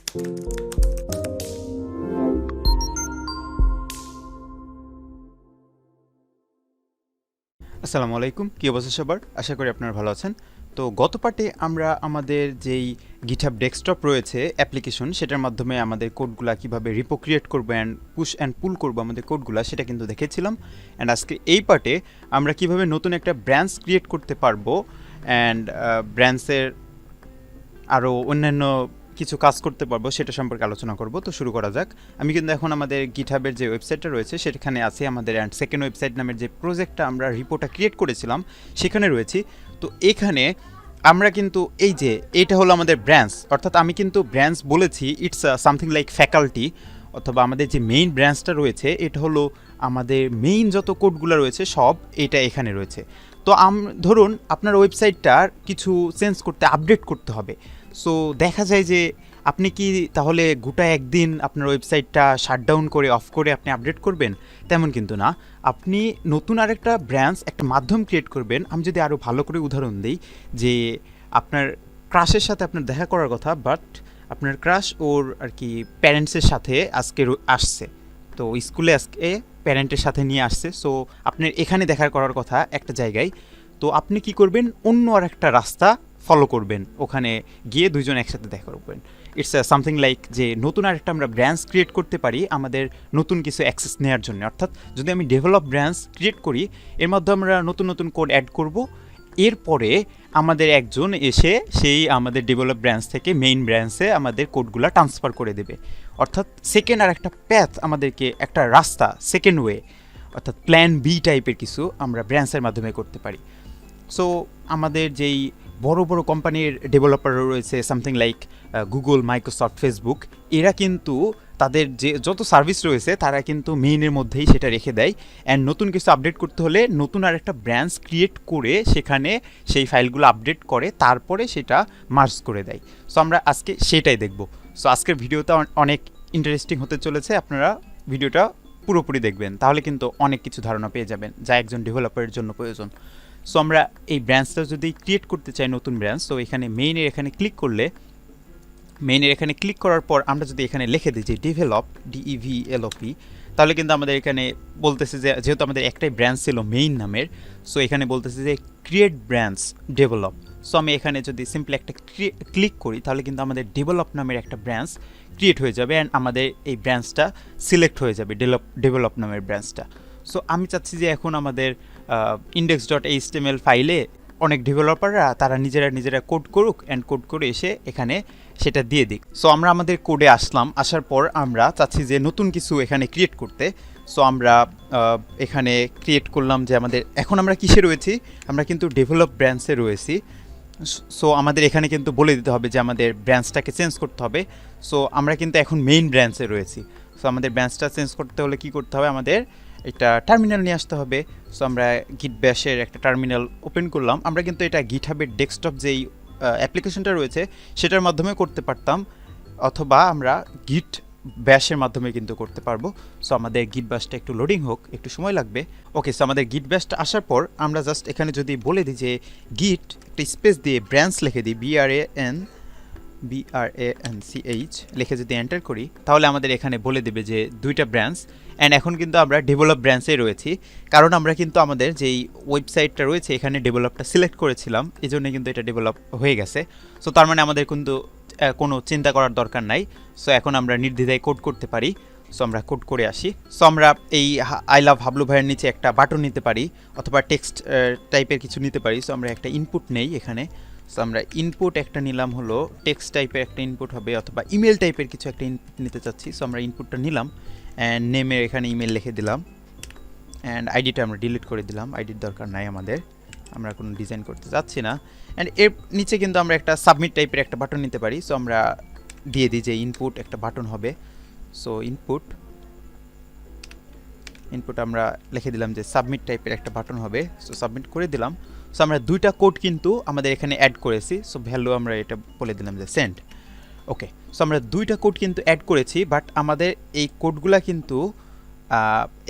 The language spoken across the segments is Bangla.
আসসালামু আলাইকুম, কি অবস্থা সবার? আশা করি আপনারা ভালো আছেন। তো গত পার্টে আমরা আমাদের যেই GitHub ডেস্কটপ রয়েছে অ্যাপ্লিকেশন, সেটার মাধ্যমে আমাদের কোডগুলা কিভাবে রিপো ক্রিয়েট করবো অ্যান্ড পুশ অ্যান্ড পুল করবো আমাদের কোডগুলা, সেটা কিন্তু দেখেছিলাম। অ্যান্ড আজকে এই পার্টে আমরা কিভাবে নতুন একটা ব্রাঞ্চ ক্রিয়েট করতে পারবো অ্যান্ড ব্রাঞ্চের আরও অন্যান্য কিছু কাজ করতে পারবো সেটা সম্পর্কে আলোচনা করব। তো শুরু করা যাক। আমি কিন্তু এখন আমাদের গিটহাবের যে ওয়েবসাইটটা রয়েছে সেখানে আছে, আমাদের অ্যান্ড সেকেন্ড ওয়েবসাইট নামের যে প্রজেক্টটা আমরা রিপোর্টটা ক্রিয়েট করেছিলাম সেখানে রয়েছি। তো এখানে আমরা কিন্তু এই যে এটা হলো আমাদের ব্রাঞ্চ, অর্থাৎ আমি কিন্তু ব্রাঞ্চ বলেছি ইটস সামথিং লাইক ফ্যাকাল্টি, অথবা আমাদের যে মেইন ব্রাঞ্চটা রয়েছে এটা হলো আমাদের মেইন যত কোডগুলো রয়েছে সব এটা এখানে রয়েছে। তো ধরুন আপনার ওয়েবসাইটটার কিছু চেঞ্জ করতে, আপডেট করতে হবে। সো দেখা যায় যে আপনি কি তাহলে গোটা একদিন আপনার ওয়েবসাইটটা শাটডাউন করে অফ করে আপনি আপডেট করবেন? তেমন কিন্তু না। আপনি নতুন আরেকটা ব্রাঞ্চ, একটা মাধ্যম ক্রিয়েট করবেন। আমি যদি আরও ভালো করে উদাহরণ দিই, যে আপনার ক্রাশের সাথে আপনার দেখা করার কথা, বাট আপনার ক্রাশ ওর আর কি প্যারেন্টসের সাথে আজকে আসছে, তো স্কুলে আজকে প্যারেন্টের সাথে নিয়ে আসছে। সো আপনার এখানে দেখা করার কথা একটা জায়গায়, তো আপনি কি করবেন, অন্য আর একটা রাস্তা ফলো করবেন, ওখানে গিয়ে দুইজন একসাথে দেখা করবেন। ইটস সামথিং লাইক যে নতুন আরেকটা আমরা ব্রাঞ্চ ক্রিয়েট করতে পারি আমাদের নতুন কিছু অ্যাক্সেস নেওয়ার জন্য। অর্থাৎ যদি আমি ডেভেলপ ব্রাঞ্চ ক্রিয়েট করি, এর মাধ্যমে আমরা নতুন নতুন কোড অ্যাড করব, এরপরে আমাদের একজন এসে সেই আমাদের ডেভেলপ ব্রাঞ্চ থেকে মেইন ব্রাঞ্চে আমাদের কোডগুলো ট্রান্সফার করে দেবে। অর্থাৎ সেকেন্ড আর একটা প্যাথ, আমাদেরকে একটা রাস্তা, সেকেন্ড ওয়ে, অর্থাৎ প্ল্যান বি টাইপের কিছু আমরা ব্রাঞ্চের মাধ্যমে করতে পারি। সো আমাদের যেই বড় বড় কোম্পানির ডেভেলপার রয়েছে, something like Google, Microsoft, Facebook, এরা কিন্তু তাদের যে যত সার্ভিস রয়েছে তারা কিন্তু মেইনের মধ্যেই সেটা রেখে দেয়। অ্যান্ড নতুন কিছু আপডেট করতে হলে নতুন আর একটা ব্রাঞ্চ ক্রিয়েট করে সেখানে সেই ফাইলগুলো আপডেট করে তারপরে সেটা মার্জ করে দেয়। সো আমরা আজকে সেটাই দেখব। সো আজকের ভিডিওটা অনেক ইন্টারেস্টিং হতে চলেছে, আপনারা ভিডিওটা পুরোপুরি দেখবেন, তাহলে কিন্তু অনেক কিছু ধারণা পেয়ে যাবেন যা একজন ডেভেলপারের জন্য প্রয়োজন। সো আমরা এই ব্রাঞ্চটা যদি ক্রিয়েট করতে চাই, নতুন ব্রাঞ্চ, তো এখানে মেইনের এখানে ক্লিক করলে, মেইনের এখানে ক্লিক করার পর আমরা যদি এখানে লিখে দিই যে ডেভেলপ, DEVELOP, তাহলে কিন্তু আমাদের এখানে বলতেছে যে যেহেতু আমাদের একটাই ব্রাঞ্চ ছিল মেইন নামের, সো এখানে বলতেছে যে ক্রিয়েট ব্রাঞ্চ ডেভেলপ। সো আমি এখানে যদি সিম্পলি একটা ক্লিক করি তাহলে কিন্তু আমাদের ডেভেলপ নামের একটা ব্রাঞ্চ ক্রিয়েট হয়ে যাবে অ্যান্ড আমাদের এই ব্রাঞ্চটা সিলেক্ট হয়ে যাবে, ডেভেলপ নামের ব্রাঞ্চটা। সো আমি চাচ্ছি যে এখন আমাদের index.html ফাইলে অনেক ডেভেলপাররা তারা নিজেরা কোড করুক অ্যান্ড কোড করে এসে এখানে সেটা দিয়ে দিক। সো আমরা আমাদের কোডে আসলাম, আসার পর আমরা চাচ্ছি যে নতুন কিছু এখানে ক্রিয়েট করতে। সো আমরা এখানে ক্রিয়েট করলাম যে আমাদের এখন আমরা কিসে রয়েছি, আমরা কিন্তু ডেভেলপ ব্রাঞ্চে রয়েছি। সো আমাদের এখানে কিন্তু বলে দিতে হবে যে আমাদের ব্রাঞ্চটাকে চেঞ্জ করতে হবে। সো আমরা কিন্তু এখন মেইন ব্রাঞ্চে রয়েছি। সো আমাদের ব্রাঞ্চটা চেঞ্জ করতে হলে কী করতে হবে, আমাদের একটা টার্মিনাল নিয়ে আসতে হবে। সো আমরা গিট ব্যাশের একটা টার্মিনাল ওপেন করলাম। আমরা কিন্তু এটা গিটহাবের ডেস্কটপ যেই অ্যাপ্লিকেশনটা রয়েছে সেটার মাধ্যমে করতে পারতাম, অথবা আমরা গিট ব্যাশের মাধ্যমে কিন্তু করতে পারবো। সো আমাদের গিট ব্যাশটা একটু লোডিং হোক, একটু সময় লাগবে। ওকে, সো আমাদের গিট ব্যাশটা আসার পর আমরা জাস্ট এখানে যদি বলে দিই যে গিট একটা স্পেস দিয়ে ব্রাঞ্চ লিখে দিই, BRANCH লিখে যদি এন্টার করি, তাহলে আমাদের এখানে বলে দেবে যে দুইটা ব্রাঞ্চ। অ্যান্ড এখন কিন্তু আমরা ডেভেলপ ব্রাঞ্চে রয়েছি, কারণ আমরা কিন্তু আমাদের যেই ওয়েবসাইটটা রয়েছে এখানে ডেভেলপটা সিলেক্ট করেছিলাম, এই জন্য কিন্তু এটা ডেভেলপ হয়ে গেছে। সো তার মানে আমাদের কিন্তু কোনো চিন্তা করার দরকার নাই। সো এখন আমরা নির্দ্বিধায় কোড করতে পারি। সো আমরা কোড করে আসি। সো আমরা এই আই লাভ হাবলু ভাইয়ের নিচে একটা বাটন নিতে পারি, অথবা টেক্সট টাইপের কিছু নিতে পারি। সো আমরা একটা ইনপুট নেই এখানে। সো আমরা ইনপুট একটা নিলাম, হলো টেক্সট টাইপের একটা ইনপুট হবে, অথবা ইমেল টাইপের কিছু একটা ইনপুট নিতে চাচ্ছি। সো আমরা ইনপুটটা নিলাম অ্যান্ড নেমের এখানে ইমেল লিখে দিলাম অ্যান্ড আইডিটা আমরা ডিলিট করে দিলাম, আইডির দরকার নাই আমাদের, আমরা কোনো ডিজাইন করতে যাচ্ছি না। অ্যান্ড এর নিচে কিন্তু আমরা একটা সাবমিট টাইপের একটা বাটন নিতে পারি। সো আমরা দিয়ে দিই যে ইনপুট একটা বাটন হবে। সো ইনপুট আমরা লিখে দিলাম যে সাবমিট টাইপের একটা বাটন হবে। সো সাবমিট করে দিলাম। সো আমরা দুইটা কোড কিন্তু আমাদের এখানে অ্যাড করেছি। সো ভ্যালু আমরা এটা বলে দিলাম যে সেন্ড। ওকে, সো আমরা দুইটা কোড কিন্তু অ্যাড করেছি, বাট আমাদের এই কোডগুলা কিন্তু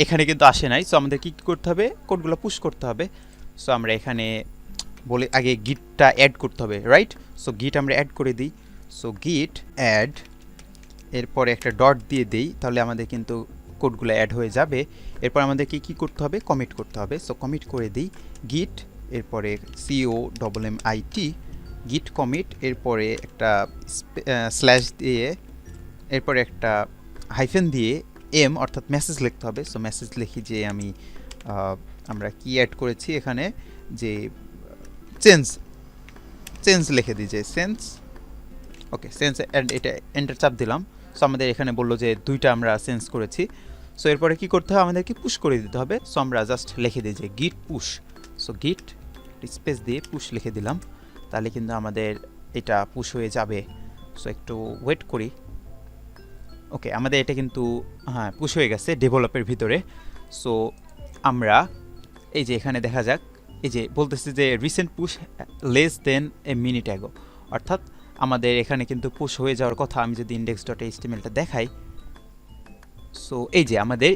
এখানে কিন্তু আসে নাই। সো আমাদের কী করতে হবে, কোডগুলো পুশ করতে হবে। সো আমরা এখানে বলে আগে গিটটা অ্যাড করতে হবে, রাইট? সো গিট আমরা অ্যাড করে দিই। সো গিট অ্যাড এরপরে একটা ডট দিয়ে দেই, তাহলে আমাদের কিন্তু কোডগুলো অ্যাড হয়ে যাবে। এরপর আমাদেরকে কি করতে হবে, কমিট করতে হবে। সো কমিট করে দিই গিট, এরপরে COMMIT গিট কমিট, এরপরে একটা স্ল্যাশ দিয়ে, এরপরে একটা হাইফেন দিয়ে এম অর্থাৎ মেসেজ লিখতে হবে। সো মেসেজ লিখি যে আমরা কি অ্যাড করেছি এখানে, যে চেঞ্জ লিখে দিই, যে সেন্স। ওকে, সেন্স, অ্যান্ড এটা এন্টার চাপ দিলাম। সো আমাদের এখানে বললো যে দুইটা আমরা সেন্স করেছি। সো এরপরে কি করতে হবে, আমাদেরকে পুশ করে দিতে হবে। সো আমরা জাস্ট লিখে দিই যে গিট পুশ। সো গিট স্পেস দিয়ে পুশ লিখে দিলাম, তাহলে কিন্তু আমাদের এটা পুশ হয়ে যাবে। সো একটু ওয়েট করি। ওকে, আমাদের এটা কিন্তু হ্যাঁ পুশ হয়ে গেছে ডেভেলপের ভিতরে। সো আমরা এই যে এখানে দেখা যাক, এই যে বলতেছে যে recent push less than a minute ago, অর্থাৎ আমাদের এখানে কিন্তু পুশ হয়ে যাওয়ার কথা। আমি যদি index.html-টা দেখাই, সো এই যে আমাদের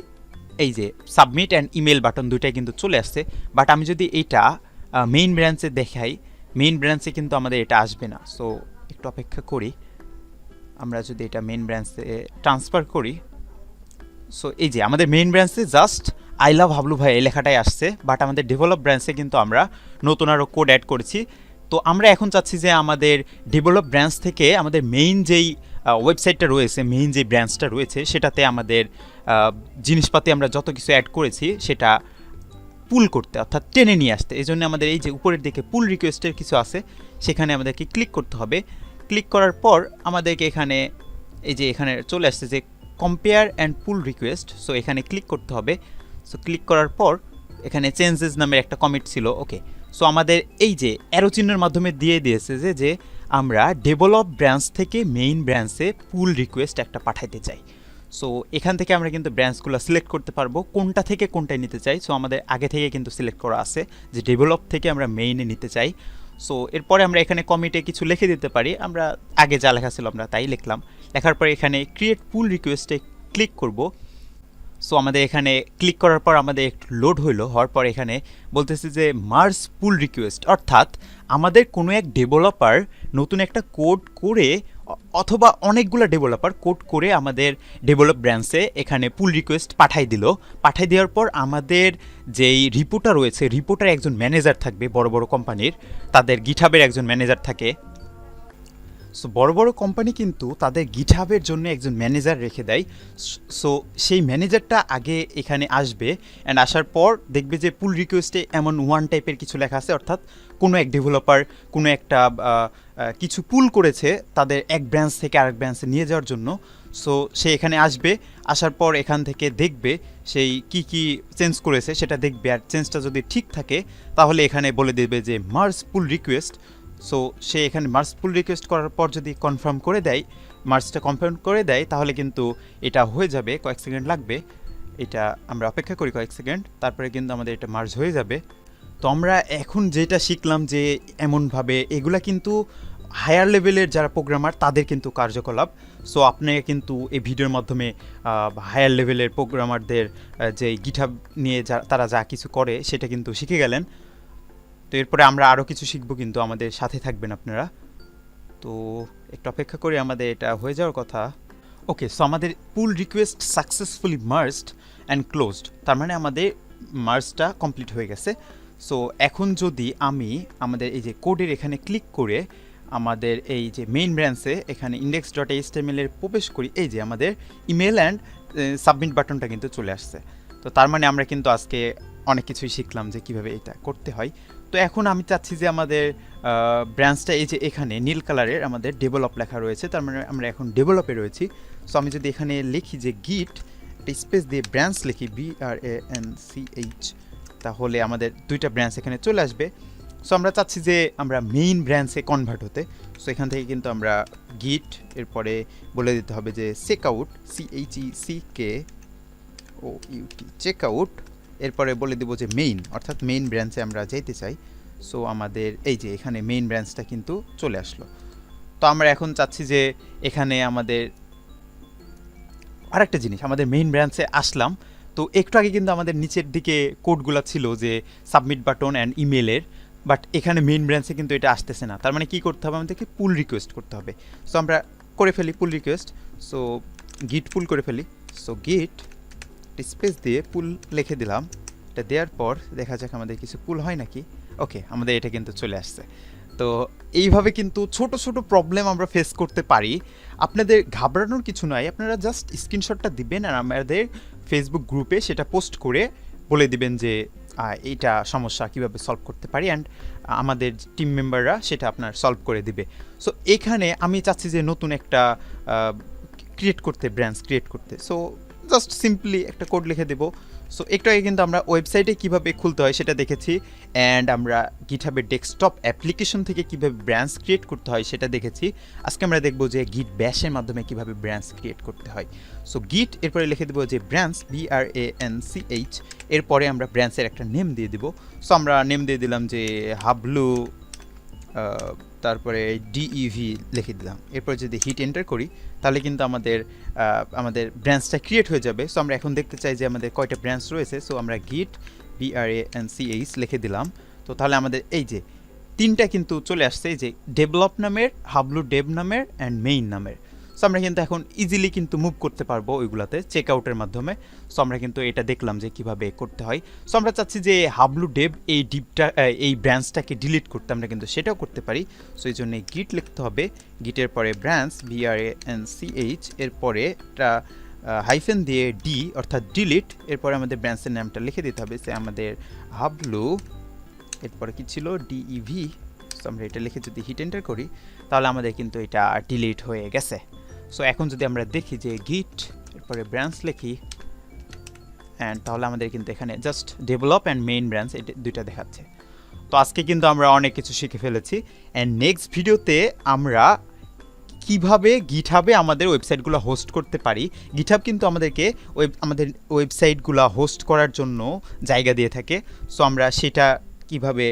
এই যে সাবমিট অ্যান্ড ইমেল বাটন দুইটাই কিন্তু চলে আসছে। বাট আমি যদি এইটা মেইন ব্রাঞ্চে দেখাই, মেইন ব্রাঞ্চে কিন্তু আমাদের এটা আসবে না। সো একটু অপেক্ষা করি, আমরা যদি এটা মেইন ব্রাঞ্চে ট্রান্সফার করি, সো এই যে আমাদের মেইন ব্রাঞ্চে জাস্ট আই লাভ হাবলু ভাই এই লেখাটাই আসছে। বাট আমাদের ডেভেলপ ব্রাঞ্চে কিন্তু আমরা নতুন আরও কোড অ্যাড করেছি। তো আমরা এখন চাচ্ছি যে আমাদের ডেভেলপ ব্রাঞ্চ থেকে আমাদের মেইন যেই ওয়েবসাইটটা রয়েছে, মেইন যে ব্রাঞ্চটা রয়েছে, সেটাতে আমাদের জিনিসপাতি আমরা যত কিছু অ্যাড করেছি সেটা পুল করতে, অর্থাৎ টেনে নিয়ে আসতে। এই জন্য আমাদের এই যে উপরের দিকে পুল রিকোয়েস্টের কিছু আছে, সেখানে আমাদেরকে ক্লিক করতে হবে। ক্লিক করার পর আমাদেরকে এখানে এই যে এখানে চলে আসছে যে compare and pool request. So এখানে ক্লিক করতে হবে। সো ক্লিক করার পর এখানে চেঞ্জেস নামের একটা কমিট ছিল। ওকে, সো আমাদের এই যে অ্যারো চিহ্নের মাধ্যমে দিয়ে দিয়েছে যে আমরা ডেভেলপ ব্রাঞ্চ থেকে মেইন ব্রাঞ্চে পুল রিকোয়েস্ট একটা পাঠাইতে চাই। সো এখান থেকে আমরা কিন্তু ব্রাঞ্চগুলো সিলেক্ট করতে পারবো কোনটা থেকে কোনটায় নিতে চাই। সো আমাদের আগে থেকে কিন্তু সিলেক্ট করা আছে যে ডেভেলপ থেকে আমরা মেইনে নিতে চাই। সো এরপরে আমরা এখানে কমিটে কিছু লিখে দিতে পারি, আমরা আগে যা লেখা ছিল আমরা তাই লিখলাম। লেখার পরে এখানে ক্রিয়েট পুল রিকোয়েস্টে ক্লিক করব। সো আমাদের এখানে ক্লিক করার পর আমাদের একটু লোড হওয়ার পর এখানে বলতেছে যে মার্জ পুল রিকোয়েস্ট, অর্থাৎ আমাদের কোনো এক ডেভেলপার নতুন একটা কোড করে অথবা অনেকগুলো ডেভেলপার কোড করে আমাদের ডেভেলপ ব্রাঞ্চে এখানে পুল রিকোয়েস্ট পাঠাই দেওয়ার পর আমাদের যেই রিপোর্টার রয়েছে, রিপোর্টার একজন ম্যানেজার থাকবে, বড় বড় কোম্পানির তাদের গিটহাবের একজন ম্যানেজার থাকে। সো বড় বড় কোম্পানি কিন্তু তাদের গিটহাবের জন্য একজন ম্যানেজার রেখে দেয়। সো সেই ম্যানেজারটা আগে এখানে আসবে, অ্যান্ড আসার পর দেখবে যে পুল রিকোয়েস্টে এমন ওয়ান টাইপের কিছু লেখা আছে, অর্থাৎ কোনো এক ডেভেলপার কোনো একটা কিছু পুল করেছে তাদের এক ব্রাঞ্চ থেকে আরেক ব্রাঞ্চে নিয়ে যাওয়ার জন্য। সো সে এখানে আসবে, আসার পর এখান থেকে দেখবে সেই কি চেঞ্জ করেছে সেটা দেখবে, আর চেঞ্জটা যদি ঠিক থাকে তাহলে এখানে বলে দেবে যে মার্জ পুল রিকোয়েস্ট। সো সে এখানে মার্জ পুল রিকোয়েস্ট করার পর যদি কনফার্ম করে দেয়, মার্জটা কনফার্ম করে দেয়, তাহলে কিন্তু এটা হয়ে যাবে। কয়েক সেকেন্ড লাগবে, এটা আমরা অপেক্ষা করি কয়েক সেকেন্ড, তারপরে কিন্তু আমাদের এটা মার্জ হয়ে যাবে। তো আমরা এখন যেটা শিখলাম যে এমনভাবে এগুলা কিন্তু হায়ার লেভেলের যারা প্রোগ্রামার তাদের কিন্তু কার্যকলাপ। সো আপনি কিন্তু এই ভিডিওর মাধ্যমে হায়ার লেভেলের প্রোগ্রামারদের যে গিটহাব নিয়ে তারা যা কিছু করে সেটা কিন্তু শিখে গেলেন। তো এরপরে আমরা আরও কিছু শিখবো, কিন্তু আমাদের সাথে থাকবেন আপনারা। তো একটু অপেক্ষা করে আমাদের এটা হয়ে যাওয়ার কথা। ওকে, সো আমাদের পুল request successfully merged and closed, তার মানে আমাদের মার্জটা কমপ্লিট হয়ে গেছে। সো এখন যদি আমি আমাদের এই যে কোডের এখানে ক্লিক করে আমাদের এই যে মেইন ব্রাঞ্চে এখানে index.html এর প্রবেশ করি, এই যে আমাদের ইমেল অ্যান্ড সাবমিট বাটনটা কিন্তু চলে আসছে। তো তার মানে আমরা কিন্তু আজকে অনেক কিছুই শিখলাম যে কিভাবে এটা করতে হয়। তো এখন আমি চাচ্ছি যে আমাদের ব্রাঞ্চটা এই যে এখানে নীল কালারের আমাদের ডেভেলপ লেখা রয়েছে, তার মানে আমরা এখন ডেভেলপে রয়েছি। সো আমি যদি এখানে লিখি যে গিট একটা স্পেস দিয়ে ব্রাঞ্চ লিখি BRANCH, তাহলে আমাদের দুইটা ব্রাঞ্চ এখানে চলে আসবে। সো আমরা চাচ্ছি যে আমরা মেইন ব্রাঞ্চে কনভার্ট হতে। সো এখান থেকে কিন্তু আমরা গিট এরপরে বলে দিতে হবে যে চেকআউট CHECKOUT চেকআউট, এরপরে বলে দেবো যে মেইন, অর্থাৎ মেইন ব্রাঞ্চে আমরা যেতে চাই। সো আমাদের এই যে এখানে মেইন ব্রাঞ্চটা কিন্তু চলে আসলো। তো আমরা এখন চাচ্ছি যে এখানে আমাদের আরেকটা জিনিস, আমাদের মেইন ব্রাঞ্চে আসলাম, তো একটু আগে কিন্তু আমাদের নিচের দিকে কোডগুলো ছিল যে সাবমিট বাটন অ্যান্ড ইমেলের, বাট এখানে মেইন ব্রাঞ্চে কিন্তু এটা আসতেছে না। তার মানে কি করতে হবে, আমাদেরকে পুল রিকোয়েস্ট করতে হবে। সো আমরা করে ফেলি পুল রিকোয়েস্ট। সো গিট পুল করে ফেলি। সো গিট স্পেস দিয়ে পুল লিখে দিলাম। এটা দেওয়ার পর দেখা যাক আমাদের কিছু পুল হয় নাকি। ওকে, আমাদের এটা কিন্তু চলে আসছে। তো এইভাবে কিন্তু ছোট ছোট প্রবলেম আমরা ফেস করতে পারি। আপনাদের ঘাবড়ানোর কিছু নয়, আপনারা জাস্ট স্ক্রিনশটটা দিবেন আর আমাদের ফেসবুক গ্রুপে সেটা পোস্ট করে বলে দিবেন যে এইটা সমস্যা কিভাবে সলভ করতে পারি, অ্যান্ড আমাদের টিম মেম্বাররা সেটা আপনার সলভ করে দিবে। সো এখানে আমি চাচ্ছি যে নতুন একটা ক্রিয়েট করতে, ব্রাঞ্চ ক্রিয়েট করতে। সো জাস্ট সিম্পলি একটা কোড লিখে দেবো। সো একটু আগে কিন্তু আমরা ওয়েবসাইটে কীভাবে খুলতে হয় সেটা দেখেছি, অ্যান্ড আমরা গিটহাবের ডেস্কটপ অ্যাপ্লিকেশন থেকে কীভাবে ব্রাঞ্চ ক্রিয়েট করতে হয় সেটা দেখেছি। আজকে আমরা দেখবো যে গিট ব্যাশের মাধ্যমে কীভাবে ব্রাঞ্চ ক্রিয়েট করতে হয়। সো গিট এরপরে লিখে দেবো যে ব্রাঞ্চ BRANCH, এরপরে আমরা ব্রাঞ্চের একটা নেম দিয়ে দিব। সো আমরা নেম দিয়ে দিলাম যে হাবলু, তারপরে DEV লিখে দিলাম। এরপর যদি হিট এন্টার করি তাহলে কিন্তু আমাদের ব্রাঞ্চটা ক্রিয়েট হয়ে যাবে। সো আমরা এখন দেখতে চাই যে আমাদের কয়টা ব্রাঞ্চ রয়েছে। সো আমরা গিট BRANCH লিখে দিলাম। তো তাহলে আমাদের এই যে তিনটা কিন্তু চলে আসছে, এই যে ডেভেলপ নামের, হাবলু ডেভ নামের অ্যান্ড মেইন নামের। সো আমরা কিন্তু এখন ইজিলি কিন্তু মুভ করতে পারবো ওইগুলাতে চেক আউটের মাধ্যমে। সো আমরা কিন্তু এটা দেখলাম যে কিভাবে করতে হয়। সো আমরা চাচ্ছি যে হাবলু ডেভ এই ব্রাঞ্চটাকে ডিলিট করতে, আমরা কিন্তু সেটাও করতে পারি। সো এই জন্য গিট লিখতে হবে, গিটের পরে ব্রাঞ্চ BRANCH, এরপরে একটা হাইফেন দিয়ে ডি অর্থাৎ ডিলিট, এরপরে আমাদের ব্রাঞ্চের নামটা লিখে দিতে হবে সে আমাদের হাবলু, এরপরে কি ছিল DEV। সো আমরা এটা লিখে যদি হিট এন্টার করি তাহলে আমাদের কিন্তু এটা ডিলিট হয়ে গেছে। সো এখন যদি আমরা দেখি যে গিট এরপরে ব্রাঞ্চ লিখি, অ্যান্ড তাহলে আমাদের কিন্তু এখানে just develop and main branch এটা দুইটা দেখাচ্ছে। তো আজকে কিন্তু আমরা অনেক কিছু শিখে ফেলেছি, অ্যান্ড নেক্সট ভিডিওতে আমরা কিভাবে গিটহাবে আমাদের ওয়েবসাইটগুলো হোস্ট করতে পারি। গিটহাব কিন্তু আমাদেরকে আমাদের ওয়েবসাইটগুলো হোস্ট করার জন্য জায়গা দিয়ে থাকে। সো আমরা সেটা কিভাবে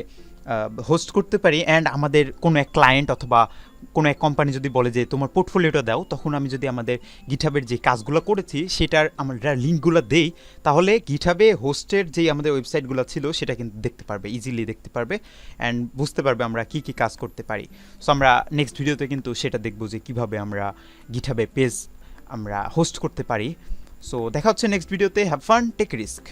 হোস্ট করতে পারি, অ্যান্ড আমাদের কোনো এক ক্লায়েন্ট অথবা কোনো এক কোম্পানি যদি বলে যে তোমার পোর্টফোলিওটা দাও, তখন আমি যদি আমাদের গিটহাবের যে কাজগুলো করেছি সেটার আমরা লিঙ্কগুলো দেই, তাহলে গিটহাবে হোস্টের যেই আমাদের ওয়েবসাইটগুলো ছিল সেটা কিন্তু দেখতে পারবে, ইজিলি দেখতে পারবে, অ্যান্ড বুঝতে পারবে আমরা কী কী কাজ করতে পারি। সো আমরা নেক্সট ভিডিওতে কিন্তু সেটা দেখবো যে কীভাবে আমরা গিটহাবে পেজ আমরা হোস্ট করতে পারি। সো দেখা হচ্ছে নেক্সট ভিডিওতে। Have fun, take risk.